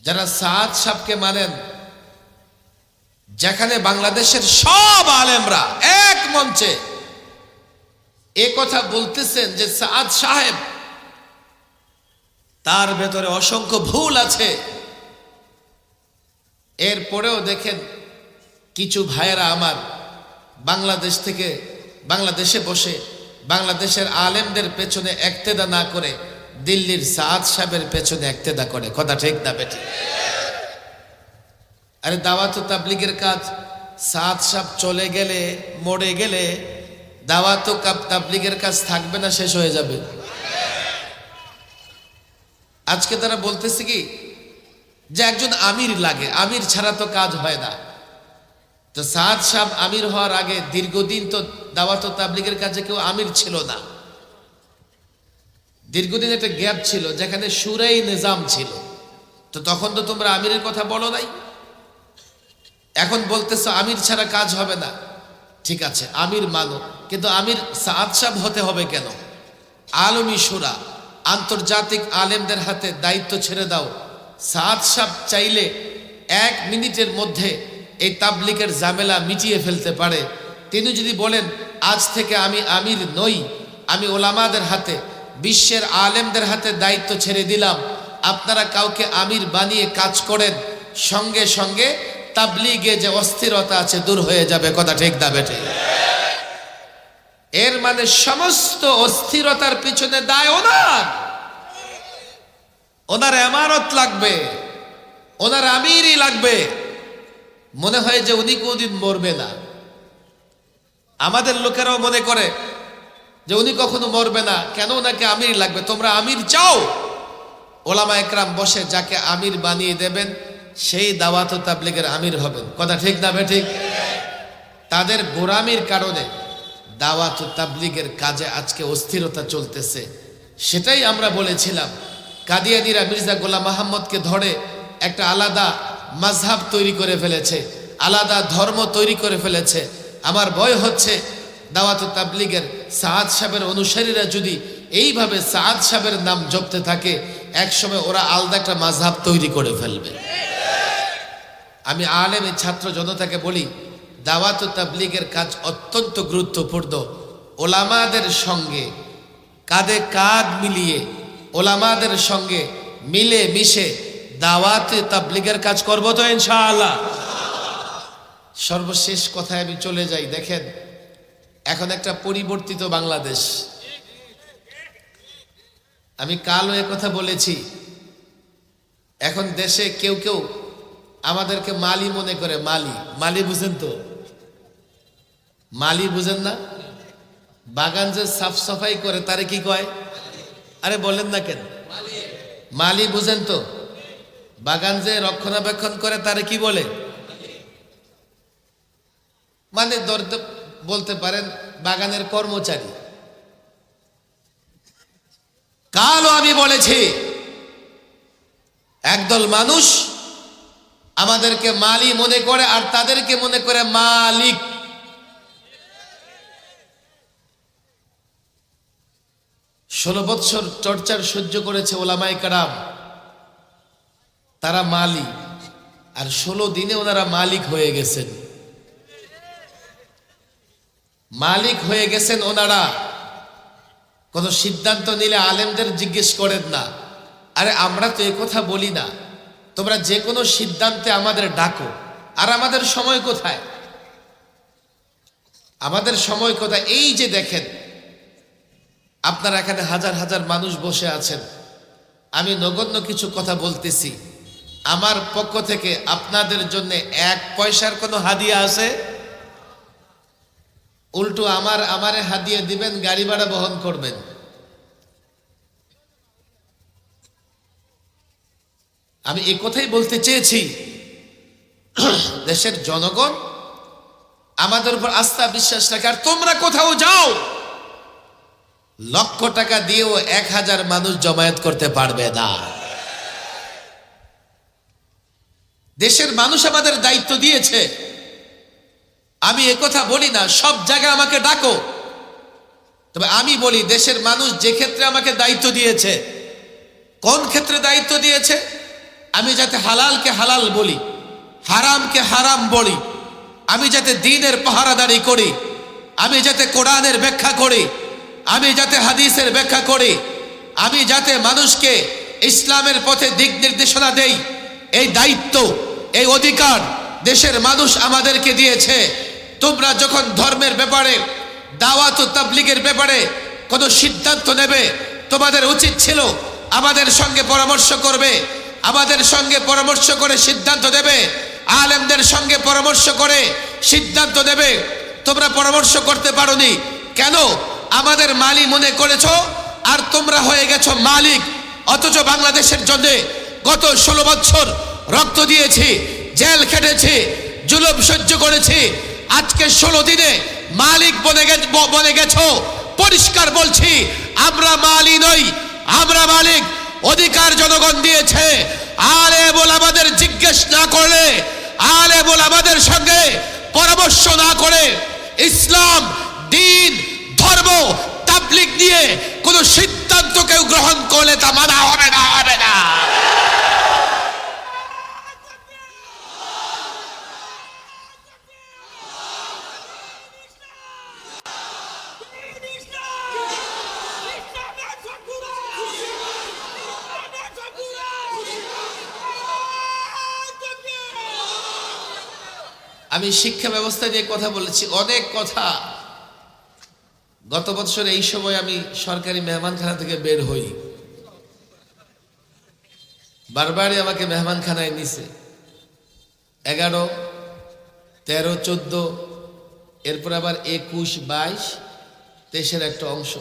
যারা সাদ সাহেবকে মানেন, যেখানে বাংলাদেশের সব আলেমরা এক মঞ্চে এ কথা বলতেছেন যে সাদ সাহেব তার ভেতরে অসংখ্য ভুল আছে, এরপরেও দেখেন কিছু ভাইয়েরা আমার বাংলাদেশ থেকে বাংলাদেশে বসে বাংলাদেশের আলেমদের পেছনে একতেদা না করে দিল্লির সাদ সাহেবের পেছনে একতেদা করে। কথা ঠিক না বেঠিক? আরে দাওয়াত ও তাবলীগের কাজ সাদ সাহেব চলে গেলে, মরে গেলে দাওয়াত ও তাবলীগের কাজ থাকবে না, শেষ হয়ে যাবে। আজকে তারা বলতেছে কি যে একজন আমির লাগে, আমির ছাড়া তো কাজ হয় না। তো সাদ সাহেব আমির হওয়ার আগে দীর্ঘদিন তো দাওয়াত ও তাবলীগের কাজে কেউ আমির ছিল না। দীর্ঘদিন একটা গ্যাপ ছিল যেখানে শুরাই নিজাম ছিল। তো তখন তো তোমরা আমিরের কথা বলো নাই, এখন বলতেছো আমির ছাড়া কাজ হবে না। ঠিক আছে, আমির মানো, কিন্তু আমির সাদ সাহেব হতে হবে কেন? আলমী শুরা, আন্তর্জাতিক আলেমদের হাতে দায়িত্ব ছেড়ে দাও। সাদ সাহেব চাইলে 1 মিনিটের মধ্যে এই তাবলীগের ঝামেলা মিটিয়ে ফেলতে পারে। তিনি যদি বলেন আজ থেকে আমি আমির নই, আমি ওলামাদের হাতে, বিশ্বের আলেমদের হাতে দায়িত্ব ছেড়ে দিলাম, আপনারা কাউকে আমির বানিয়ে কাজ করেন, সঙ্গে সঙ্গে তাবলীগে যে অস্থিরতা আছে দূর হয়ে যাবে। কথা ঠিক না বেঠে? এর মানে সমস্ত অস্থিরতার পিছনে দায় ওনার। ওনার ইমারত লাগবে, ওনার আমিরই লাগবে। মনে হয় যে উনি কোনদিন মরবে না। আমাদের লোকেরাও মনে করে যে উনি কখনো মরবে না, কেন ওনাকে আমির লাগবে? তোমরা আমির চাও, ওলামা একরাম বসে যাকে আমির বানিয়ে দেবেন সেই দাওয়াত ও তাবলীগের আমির হবেন। কথা ঠিক না বেঠিক? তাদের গোরামির কারণে দাওয়াত ও তাবলীগের কাজে আজকে অস্থিরতা চলতেছে। সেটাই আমরা বলেছিলাম। কাদিয়ানীরা মির্জা গোলাম মাহমুদকে ধরে একটা আলাদা মাযহাব তৈরি করে ফেলেছে, আলাদা ধর্ম তৈরি করে ফেলেছে। আমার ভয় হচ্ছে দাওয়াত ও তাবলীগের সাদ সাহেবের অনুসারীরা যদি এইভাবে সাদ সাহেবের নাম জপতে থাকে, একসময় ওরা আলাদা একটা মাযহাব তৈরি করে ফেলবে। আমি আলেমের ছাত্র জনতাকে বলি, দাওয়াত ও তাবলীগের কাজ অত্যন্ত গুরুত্বপূর্ণ। ওলামাদের সঙ্গে কাঁধে কাঁধ মিলিয়ে, ওলামাদের সঙ্গে মিলে মিশে দাওয়াত ও তাবলীগের কাজ করব তো ইনশাআল্লাহ। সর্বশেষ কথায় আমি চলে যাই। দেখেন, এখন একটা পরিবর্তিত বাংলাদেশ। আমি কালও এ কথা বলেছি। এখন দেশে কেউ কেউ আমাদেরকে মালি মনে করে। মালি, মালি বুঝেন তো? মালি বুঝেন না? বাগান যে সাফ সাফাই করে তারে কি কয়? আরে বলেন না কেন? মালি বুঝেন তো? বাগান যে রক্ষণাবেক্ষণ করে তারে কি বলে? মানে ধরতে বলতে পারেন বাগানের কর্মচারী। কালও আমি বলেছি, একদল মানুষ আমাদেরকে মালি মনে করে আর তাদেরকে মনে করে মালিক। 16 বৎসর টর্চার সহ্য করেছে ওলামায়ে কেরাম, তারা মালি, আর 16 দিনে ওনারা মালিক হয়ে গেছেন। মালিক হয়ে গেছেন ওনারা। কোন সিদ্ধান্ত নিলে আলেমদের জিজ্ঞেস করেন না। আরে আমরা তো এ কথা বলি না, তোমরা যে কোনো সিদ্ধান্তে আমাদের ডাকো। আর আমাদের সময় কোথায়? আমাদের সময় কোথায়? এই যে দেখেন, আপনারা এখানে হাজার হাজার মানুষ বসে আছেন, আমি নগণ্য কিছু কথা বলতেছি। আমার পক্ষ থেকে আপনাদের জন্য 1 পয়সার কোনো হাদিয়া আছে? উল্টো আমারে হাদিয়া দিবেন, গাড়ি ভাড়া বহন করবেন। আমি এই কথাই বলতে চেয়েছি, দেশের জনগণ আমাদের উপর আস্থা বিশ্বাস রাখে। আর তোমরা কোথাও যাও, লক্ষ টাকা দিয়েও 1000 মানুষ জমায়েত করতে পারবে না। দেশের মানুষ আমাদের দায়িত্ব দিয়েছে। আমি একথা বলি না সব জায়গায় আমাকে ডাকো, তবে আমি বলি দেশের মানুষ যে ক্ষেত্রে আমাকে দায়িত্ব দিয়েছে, কোন ক্ষেত্রে দায়িত্ব দিয়েছে? আমি যাতে হালালকে হালাল বলি, হারামকে হারাম বলি, আমি যাতে দ্বীনের পাহারাদারি করি, আমি যাতে কোরআনের ব্যাখ্যা করি, আমি যাতে হাদিসের ব্যাখ্যা করি, আমি যাতে মানুষকে ইসলামের পথে দিক নির্দেশনা দেই, এই দায়িত্ব, এই অধিকার দেশের মানুষ আমাদেরকে দিয়েছে। তোমরা যখন ধর্মের ব্যাপারে, দাওয়াত ও তাবলীগের ব্যাপারে কোনো সিদ্ধান্ত নেবে, তোমাদের উচিত ছিল আমাদের সঙ্গে পরামর্শ করবে, আমাদের সঙ্গে পরামর্শ করে সিদ্ধান্ত দেবে, আলেমদের সঙ্গে পরামর্শ করে সিদ্ধান্ত দেবে। তোমরা পরামর্শ করতে পারোনি কেন? আমাদের মালি মনে করেছো, আর তোমরা হয়ে গেছো মালিক। অথচ বাংলাদেশের জন্য গত 16 বছর রক্ত দিয়েছি, জেল খেটেছি, জুলুম সহ্য করেছি। আজকে 16 দিনে মালিক বনে গেছো। পরিষ্কার বলছি, আমরা মালি নই, আমরা মালিক। অধিকার জনগণ দিয়েছে। আলেম ওলামাদের জিজ্ঞেস না করে, আলেম ওলামাদের সঙ্গে পরামর্শ না করে ইসলাম, দ্বীন, ধর্ম, তাবলীগ নিয়ে কোন সিদ্ধান্ত কেউ গ্রহণ করলে তা মানা হবে না, হবে না। আমি শিক্ষা ব্যবস্থা নিয়ে কথা বলেছি, অনেক কথা। গত বছর এই সময় আমি সরকারি মেহমানখানা থেকে বের হই, বারবারই আমাকে মেহমানখানায় নিছে। 11, 13, 14, এরপর আবার 21, 22, 23-এর একটা অংশ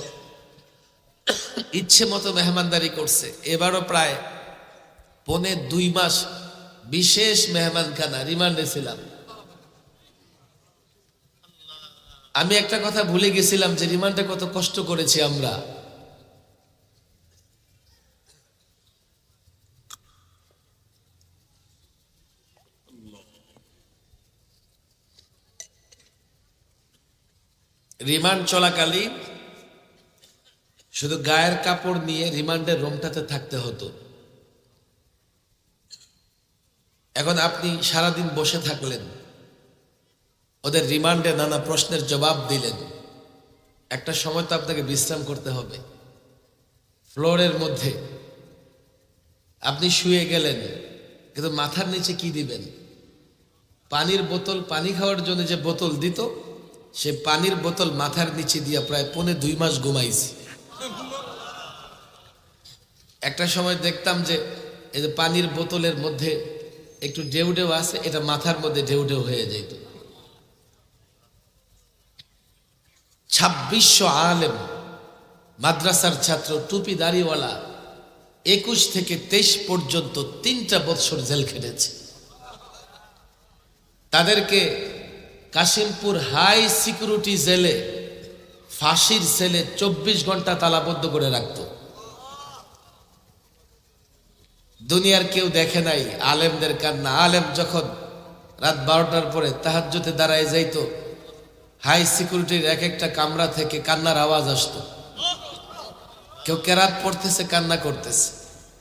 ইচ্ছে মতো মেহমানদারি করছে। এবারও প্রায় 1.5-2 মাস বিশেষ মেহমানখানা রিমান্ডে ছিলাম। আমি একটা কথা ভুলে গেছিলাম যে রিমান্ডে কত কষ্ট করেছি আমরা। রিমান্ড চলাকালীন শুধু গায়ের কাপড় নিয়ে রিমান্ডের রুমটাতে থাকতে হতো। এখন আপনি সারাদিন বসে থাকলেন, ওদের রিমান্ডে নানা প্রশ্নের জবাব দিলেন, একটা সময় তো আপনাকে বিশ্রাম করতে হবে। ফ্লোরের মধ্যে আপনি শুয়ে গেলেন, কিন্তু মাথার নিচে কি দিবেন? পানির বোতল, পানি খাওয়ার জন্য যে বোতল দিত, সে পানির বোতল মাথার নিচে দিয়ে প্রায় 1.5-2 মাস ঘুমাইছি। একটা সময় দেখতাম যে এই যে পানির বোতলের মধ্যে একটু ঢেউ ঢেউ আছে, এটা মাথার মধ্যে ঢেউ ঢেউ হয়ে যেত। 2600 আলেম, মাদ্রাসার ছাত্র, টুপি দাড়িওয়ালা, 21 থেকে 23 পর্যন্ত 3টা বছর জেল খেটেছে। তাদেরকে কাশিমপুর হাই সিকিউরিটি জেলে, ফাঁসির সেলে 24 ঘন্টা তালাবদ্ধ করে রাখত। দুনিয়ার কেউ দেখে নাই আলেমদের কান্না। আলেম যখন রাত 12টার পরে তাহাজ্জুদে দাঁড়ায় যাইত, হাই সিকিউরিটির এক একটা কামরা থেকে কান্নার আওয়াজ আসতো। কেউ কেরাত পড়তেছে, কান্না করতেছে,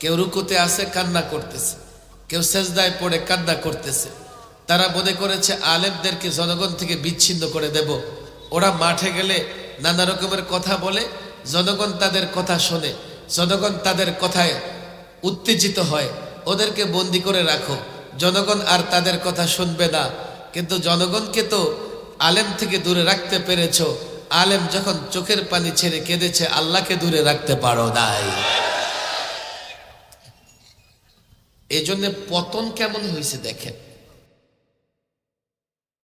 কেউ রুকুতে আছে, কান্না করতেছে, কেউ সেজদায় পড়ে কান্না করতেছে। তারা মনে করেছে আলেমদেরকে জনগণ থেকে বিচ্ছিন্ন করে দেব। ওরা মাঠে গেলে নানা রকমের কথা বলে, জনগণ তাদের কথা শোনে, জনগণ তাদের কথায় উত্তেজিত হয়, ওদেরকে বন্দি করে রাখো, জনগণ আর তাদের কথা শুনবে না। কিন্তু জনগণকে তো আলেম থেকে দূরে রাখতে পেরেছ। আলেম যখন চোখের পানি ছেড়ে কেঁদেছে, আল্লাহকে দূরে রাখতে পারো নাই। এই জন্য পতন কেমন হয়েছে দেখেন।